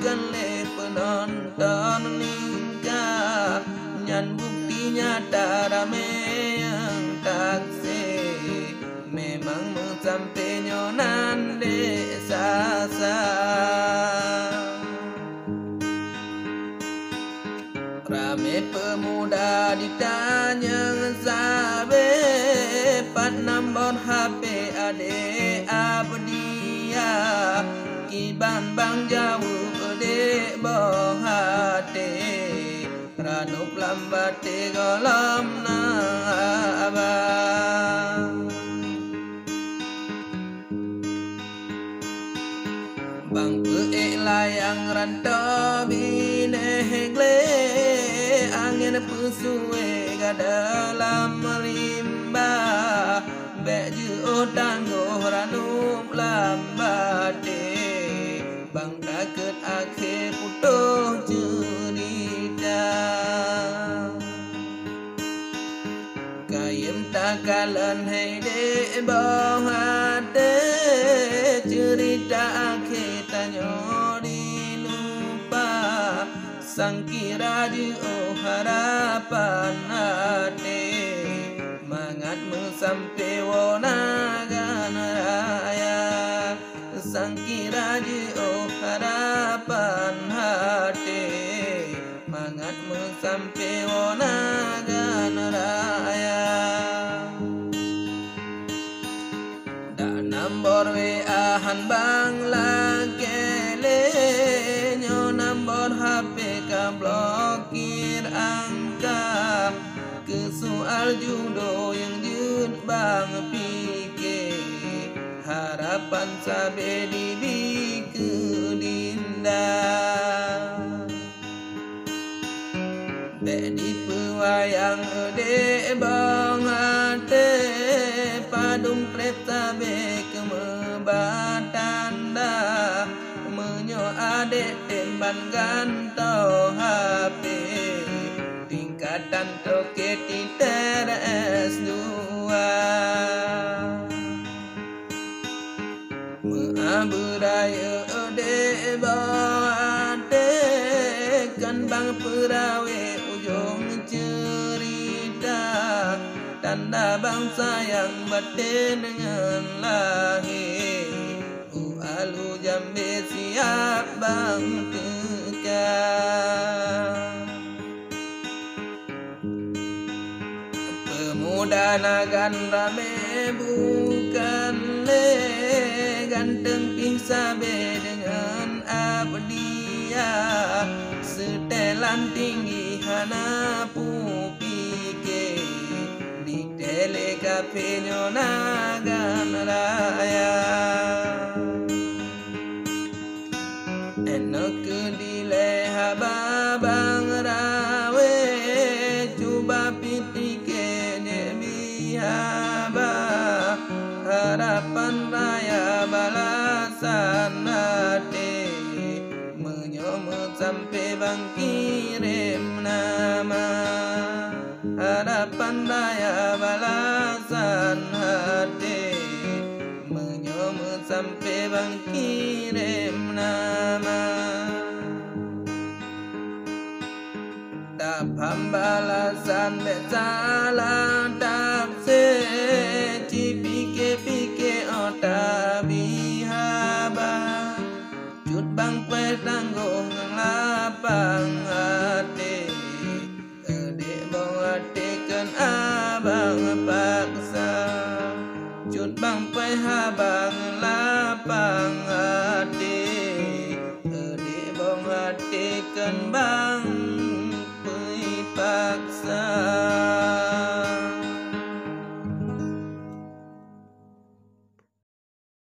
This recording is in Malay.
bukan le penonton nikah, nyan bukti nyata rame yang taksi memang sampai nyonan desa rame pemuda ditanya sabe pat nombor HP ade abdia kiban bang jauh ade boh hati ranup lambate golam na abang bang peek layang rantau binegle angin pusue ga dalam limba bek ju tangguh ranup lambate bang takut akhir putuh cerita kayem takalan hei de bawah hati cerita akhir tanyo dilupa sangkira ju harapan hati mangat sampai wonagan raya sangkira ju harapan hati mangat sampai wonagan raya dak nombor WA han bang lakele nyo nombor HP ka blokir angka ke soal judo yang jut bang pikir harapan sabe dibi ke dinda di pewayang ede bang hati padung trep sabe kemebatanda menyo ade temban gantau HP tingkatan toket TRS 2 meaburaya ede bang kan bang perawe ujung cerita tanda bang sayang batin dengan lahir alu jambe siap bang tekan pemuda nagan rame bukan le ganteng pisabe dengan abdia setelan tinggi hana pupike di tele kafe nyonagan raya enok dile hababang rawe coba pitike biaba harapan raya balasan hati menyomot sampai bang kirim nama harapan raya balasan hati menyomot sampai bang kirim nama dap balasan besalah dap se cipike ota bihaba cut bang kue tanggung lapang hati ede bong hati kan abang paksa cut bang kue habang lapang hati ede bong hati kan bang